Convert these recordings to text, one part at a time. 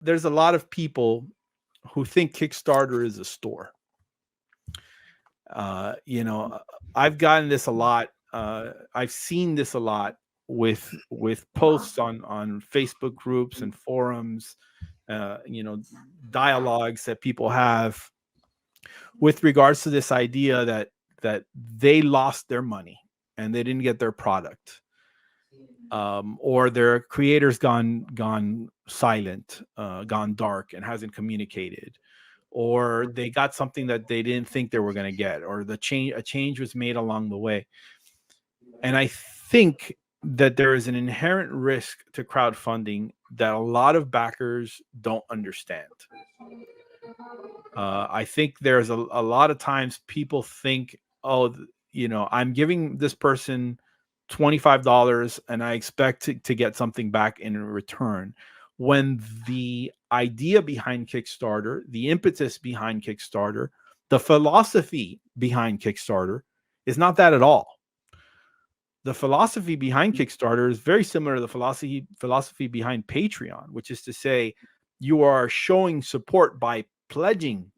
there's a lot of people who think Kickstarter is a store. You know, I've gotten this a lot. I've seen this a lot with posts on Facebook groups and forums, you know, dialogues that people have with regards to this idea that they lost their money and they didn't get their product, or their creator's gone silent, gone dark, and hasn't communicated, or they got something that they didn't think they were going to get, or a change was made along the way. And I think that there is an inherent risk to crowdfunding that a lot of backers don't understand. I think there's a lot of times people think, oh, you know, I'm giving this person $25 and I expect to get something back in return. When the idea behind Kickstarter, the impetus behind Kickstarter, the philosophy behind Kickstarter is not that at all. The philosophy behind Kickstarter is very similar to the philosophy behind Patreon, which is to say you are showing support by pledging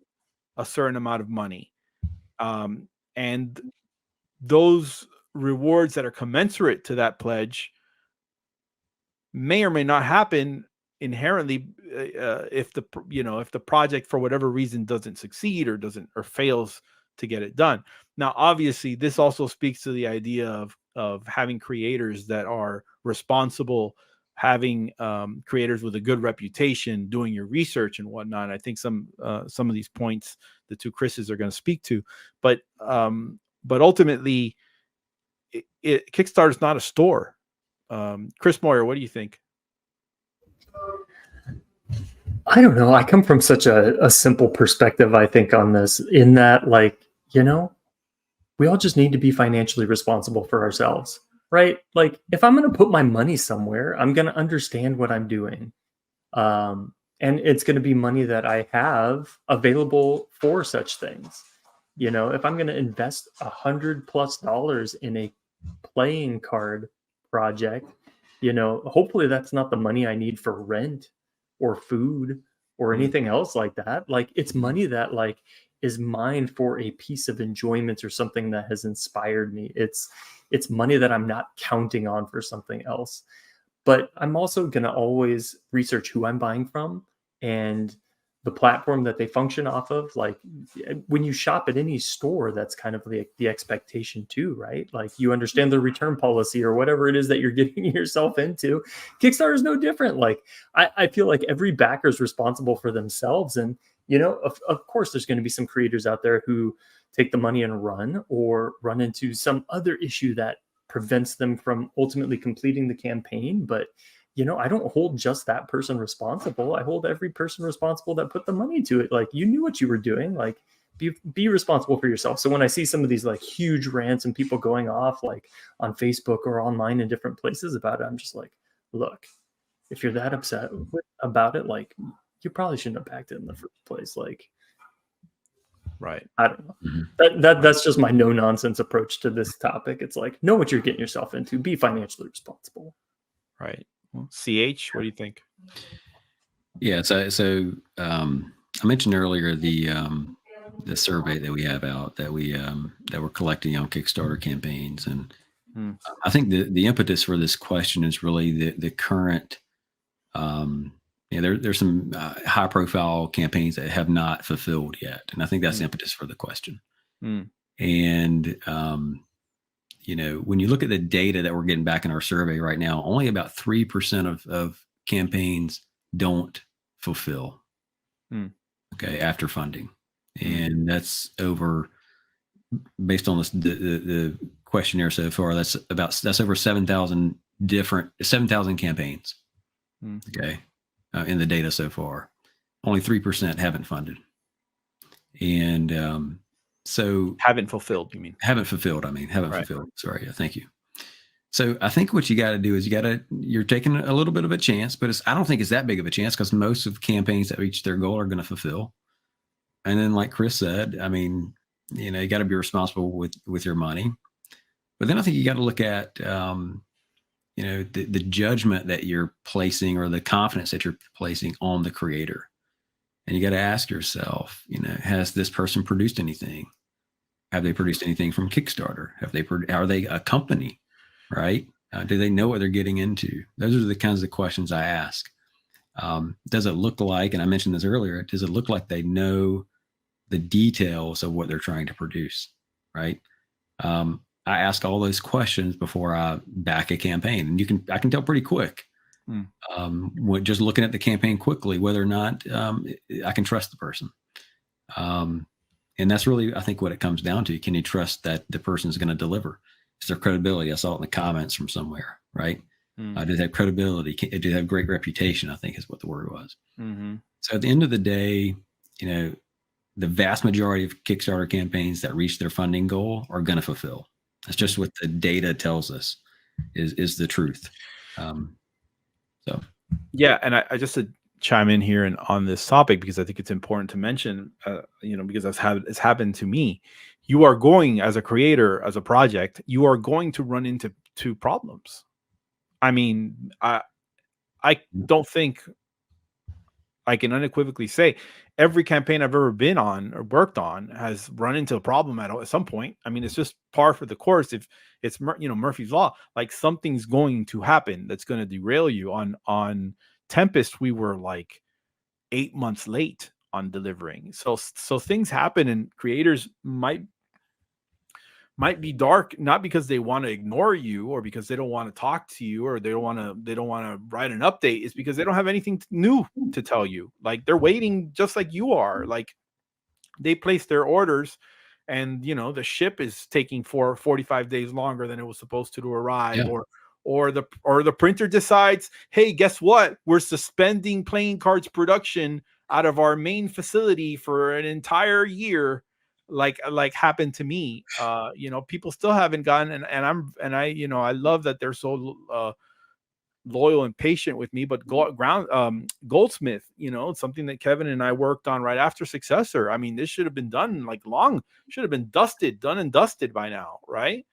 a certain amount of money. And those rewards that are commensurate to that pledge may or may not happen inherently if the project for whatever reason doesn't succeed or fails to get it done. Now, obviously, this also speaks to the idea of having creators that are responsible, having creators with a good reputation, doing your research and whatnot. I think some of these points the two Chris's are going to speak to, but ultimately, Kickstarter is not a store. Chris Moyer, what do you think? I don't know. I come from such a simple perspective, I think, on this, in that, like, you know, we all just need to be financially responsible for ourselves, right? Like, if I'm going to put my money somewhere, I'm going to understand what I'm doing. And it's going to be money that I have available for such things. You know, if I'm going to invest $100+ in a playing card project, you know, hopefully that's not the money I need for rent or food or anything else like that. Like, it's money that, like, is mine for a piece of enjoyment or something that has inspired me. It's money that I'm not counting on for something else. But I'm also going to always research who I'm buying from and the platform that they function off of. Like, when you shop at any store, that's kind of the expectation too, right? Like, you understand the return policy or whatever it is that you're getting yourself into. Kickstarter is no different. Like, I feel like every backer is responsible for themselves. And, you know, of course, there's going to be some creators out there who take the money and run, or run into some other issue that prevents them from ultimately completing the campaign. But, you know, I don't hold just that person responsible. I hold every person responsible that put the money to it. Like, you knew what you were doing. Like, be responsible for yourself. So when I see some of these, like, huge rants and people going off, like, on Facebook or online in different places about it, I'm just like, look, if you're that upset about it, like, you probably shouldn't have backed it in the first place. Like, right. I don't know. That's just my no nonsense approach to this topic. It's like, know what you're getting yourself into. Be financially responsible. Right. Well, CH, what do you think? Yeah. So I mentioned earlier the survey that we have out that we're collecting on Kickstarter campaigns, and I think the impetus for this question is really the current. There's some high profile campaigns that have not fulfilled yet, and I think that's the impetus for the question. And you know, when you look at the data that we're getting back in our survey right now, only about 3% of campaigns don't fulfill. Okay, after funding, and that's over, based on the questionnaire so far, that's over 7,000 campaigns. Okay. In the data so far, only 3% haven't funded. And so haven't fulfilled, you mean? Haven't fulfilled. Fulfilled. Sorry. Yeah, thank you. So I think what you got to do is you're taking a little bit of a chance, but I don't think it's that big of a chance, because most of campaigns that reach their goal are going to fulfill. And then, like Chris said, I mean, you know, you got to be responsible with your money. But then I think you got to look at, the judgment that you're placing or the confidence that you're placing on the creator. And you got to ask yourself, has this person produced anything? Have they produced anything from Kickstarter? Are they a company, right? Do they know what they're getting into? Those are the kinds of questions I ask. Does it look like, and I mentioned this earlier, does it look like they know the details of what they're trying to produce, right? I ask all those questions before I back a campaign, and I can tell pretty quick, just looking at the campaign quickly, whether or not I can trust the person. And that's really, I think, what it comes down to. Can you trust that the person is going to deliver? It's their credibility. I saw it in the comments from somewhere, right? Do they have credibility? Do they have great reputation? I think is what the word was. Mm-hmm. So at the end of the day, the vast majority of Kickstarter campaigns that reach their funding goal are going to fulfill. That's just what the data tells us is the truth. So, yeah, and I just to chime in here and on this topic, because I think it's important to mention, because it's happened to me. You are going, as a creator, as a project, you are going to run into problems. I mean, I don't think I can unequivocally say every campaign I've ever been on or worked on has run into a problem at some point. I mean, it's just par for the course. If it's, Murphy's Law, like something's going to happen that's going to derail you. On Tempest, we were like 8 months late on delivering. So things happen, and creators might be dark, not because they want to ignore you or because they don't want to talk to you or they don't want to write an update. It's because they don't have anything new to tell you. Like, they're waiting just like you are. Like, they place their orders and, the ship is taking 45 days longer than it was supposed to arrive. Yeah. Or the printer decides, hey, guess what? We're suspending playing cards production out of our main facility for an entire year. Like happened to me. People still haven't gotten, and I love that they're so loyal and patient with me. But Goldsmith, something that Kevin and I worked on right after Successor. I mean, this should have been done should have been done and dusted by now, right?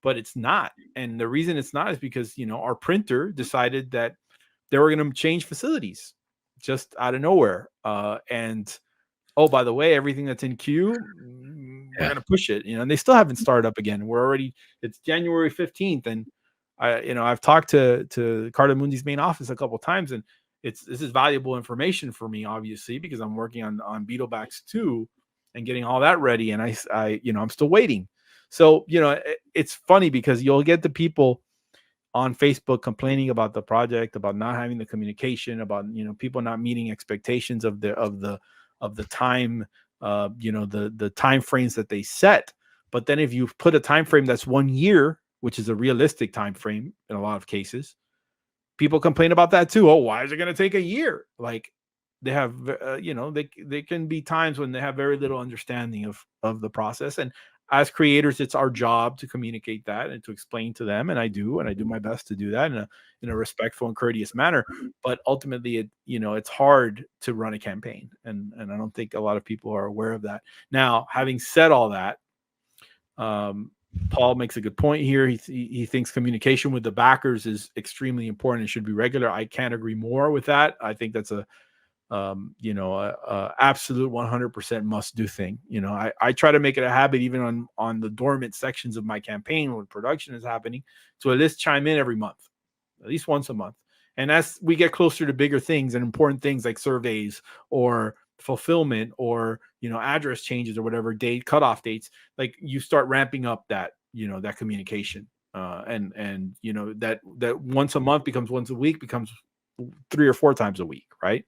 But it's not. And the reason it's not is because, our printer decided that they were going to change facilities just out of nowhere. And oh, by the way, everything that's in queue, we're going to push it, and they still haven't started up again. It's January 15th. And I've talked to Cardamundi's main office a couple of times, and this is valuable information for me, obviously, because I'm working on Beetlebacks 2 and getting all that ready. And I'm still waiting. So, it's funny because you'll get the people on Facebook complaining about the project, about not having the communication, about, people not meeting expectations of the time, the time frames that they set. But then if you put a time frame that's 1 year, which is a realistic time frame in a lot of cases, people complain about that too. Oh, why is it going to take a year? Like, they have, they can be times when they have very little understanding of the process. And as creators, it's our job to communicate that and to explain to them. And I do my best to do that in a respectful and courteous manner. But ultimately, it's hard to run a campaign. And I don't think a lot of people are aware of that. Now, having said all that, Paul makes a good point here. He thinks communication with the backers is extremely important and should be regular. I can't agree more with that. I think that's a absolute 100% must do thing. I try to make it a habit, even on the dormant sections of my campaign when production is happening, to at least chime in every month, at least once a month. And as we get closer to bigger things and important things like surveys or fulfillment or, address changes or whatever cutoff dates, like, you start ramping up that, that communication. And that once a month becomes once a week, becomes 3 or 4 times a week. Right.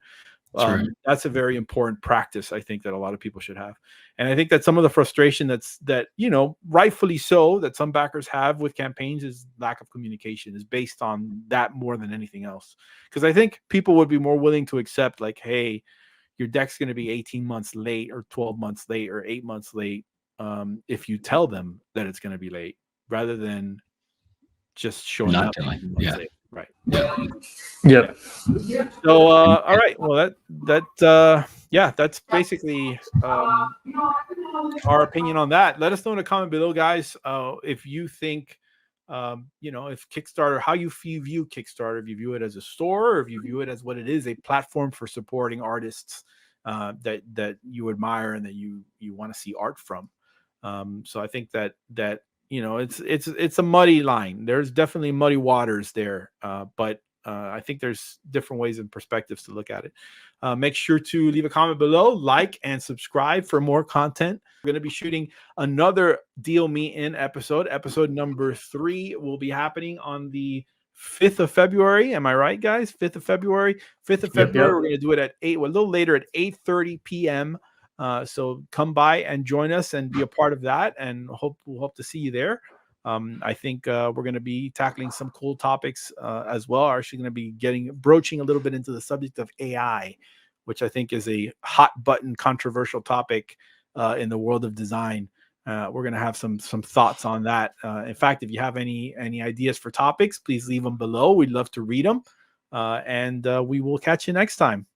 Right. That's a very important practice, I think, that a lot of people should have. And I think that some of the frustration that rightfully so, that some backers have with campaigns is lack of communication, is based on that more than anything else. Because I think people would be more willing to accept, like, hey, your deck's going to be 18 months late or 12 months late or 8 months late, if you tell them that it's going to be late, rather than just showing up. Yeah. Late. Right. Yep. So, all right. Well, that's basically our opinion on that. Let us know in a comment below, guys, if you think you know, if Kickstarter, how you view Kickstarter, if you view it as a store, or if you view it as what it is, a platform for supporting artists that you admire and that you want to see art from. So I think that you know, it's a muddy line. There's definitely muddy waters there, but I think there's different ways and perspectives to look at it. Make sure to leave a comment below, like, and subscribe for more content. We're going to be shooting another Deal Me In episode. Episode number 3 will be happening on the 5th of February. Am I right, guys? 5th of February. 5th of February. Yep. We're going to do it at 8, well, a little later at 8:30 p.m. So come by and join us and be a part of that, and we'll hope to see you there. I think we're going to be tackling some cool topics as well. We're actually going to be broaching a little bit into the subject of AI, which I think is a hot button controversial topic in the world of design. We're going to have some thoughts on that. In fact, if you have any ideas for topics, please leave them below. We'd love to read them. And we will catch you next time.